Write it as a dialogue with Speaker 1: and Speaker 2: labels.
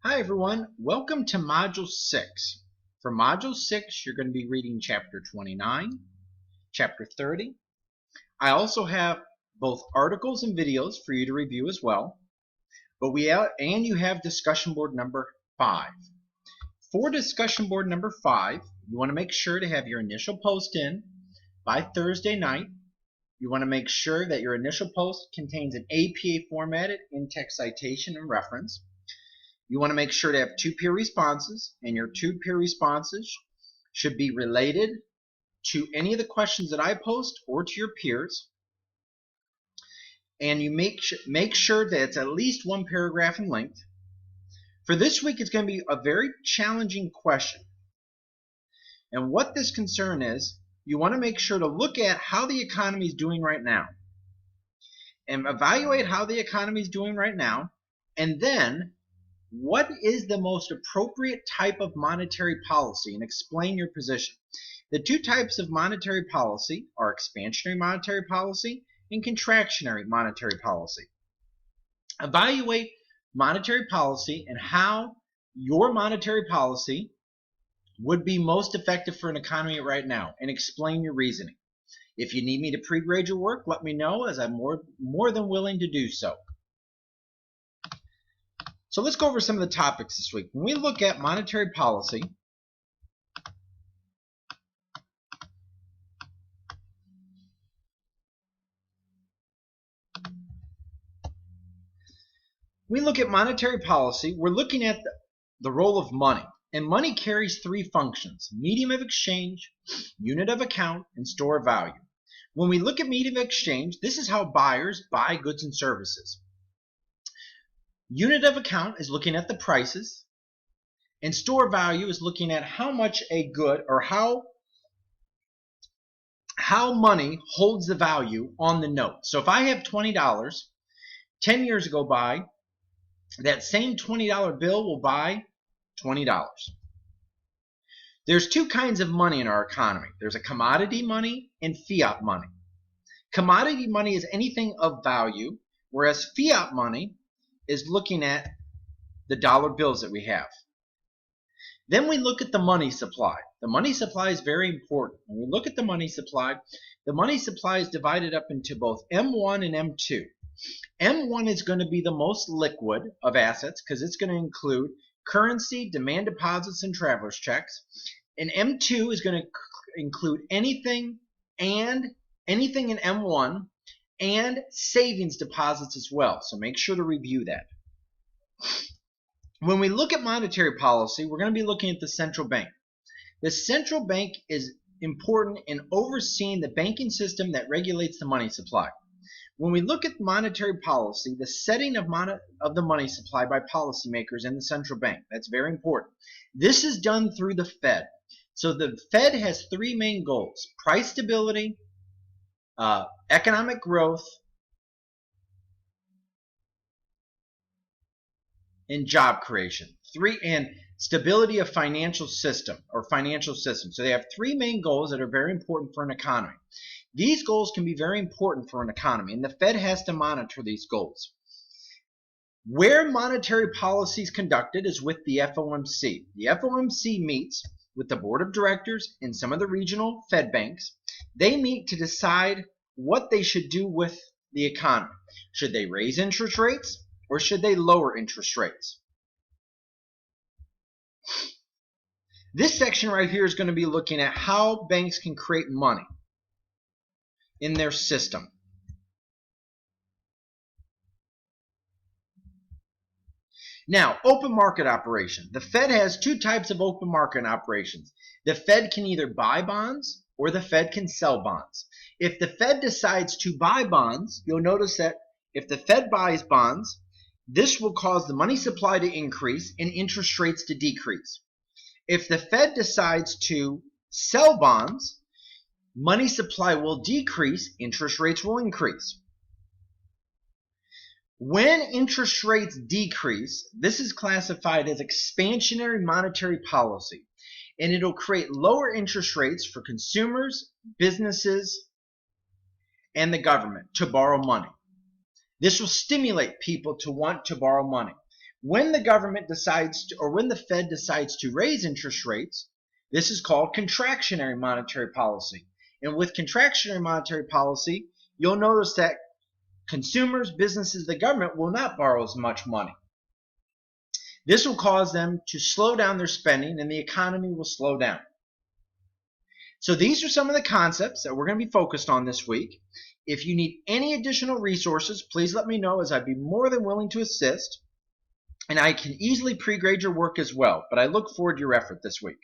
Speaker 1: Hi everyone, welcome to Module 6. For Module 6, you're going to be reading Chapter 29, Chapter 30. I also have both articles and videos for you to review as well. And you have discussion board number 5. For discussion board number 5, you want to make sure to have your initial post in by Thursday night. You want to make sure that your initial post contains an APA formatted in-text citation and reference. You want to make sure to have 2 peer responses, and your 2 peer responses should be related to any of the questions that I post or to your peers. And you make sure that it's at least 1 paragraph in length. For this week, it's going to be a very challenging question. And what this concern is, you want to make sure to look at how the economy is doing right now. And evaluate how the economy is doing right now, and then what is the most appropriate type of monetary policy, and explain your position. The 2 types of monetary policy are expansionary monetary policy and contractionary monetary policy. Evaluate monetary policy and how your monetary policy would be most effective for an economy right now, and explain your reasoning. If you need me to pre-grade your work, let me know, as I'm more than willing to do so. So let's go over some of the topics this week. When we look at monetary policy, we're looking at the role of money. And money carries 3 functions: medium of exchange, unit of account, and store of value. When we look at medium of exchange, this is how buyers buy goods and services. Unit of account is looking at the prices, and store value is looking at how much a good, or how money holds the value on the note. So if I have $20, 10 years go by, that same $20 bill will buy $20. There's 2 kinds of money in our economy. There's a commodity money and fiat money. Commodity money is anything of value, whereas fiat money is looking at the dollar bills that we have. Then we look at the money supply. The money supply is very important. When we look at the money supply is divided up into both M1 and M2. M1 is going to be the most liquid of assets because it's going to include currency, demand deposits, and traveler's checks. And M2 is going to include anything in M1 and savings deposits as well. So make sure to review that. When we look at monetary policy, we're going to be looking at the central bank. The central bank is important in overseeing the banking system that regulates the money supply. When we look at monetary policy, the setting of the money supply by policymakers in the central bank, that's very important. This is done through the Fed. So the Fed has 3 main goals: price stability, economic growth, and job creation. And stability of financial system. So they have 3 main goals that are very important for an economy. These goals can be very important for an economy, and the Fed has to monitor these goals. Where monetary policy is conducted is with the FOMC. The FOMC meets with the board of directors and some of the regional Fed banks. They meet to decide what they should do with the economy. Should they raise interest rates, or should they lower interest rates? This section right here is going to be looking at how banks can create money in their system. Now, open market operation. The Fed has 2 types of open market operations. The Fed can either buy bonds, or the Fed can sell bonds. If the Fed decides to buy bonds, you'll notice that if the Fed buys bonds, this will cause the money supply to increase and interest rates to decrease. If the Fed decides to sell bonds, money supply will decrease, interest rates will increase. When interest rates decrease, this is classified as expansionary monetary policy, and it'll create lower interest rates for consumers, businesses, and the government to borrow money. This will stimulate people to want to borrow money. When the government decides to, or when the Fed decides to raise interest rates, this is called contractionary monetary policy. And with contractionary monetary policy, you'll notice that consumers, businesses, the government will not borrow as much money. This will cause them to slow down their spending and the economy will slow down. So these are some of the concepts that we're going to be focused on this week. If you need any additional resources, please let me know, as I'd be more than willing to assist. And I can easily pre-grade your work as well, but I look forward to your effort this week.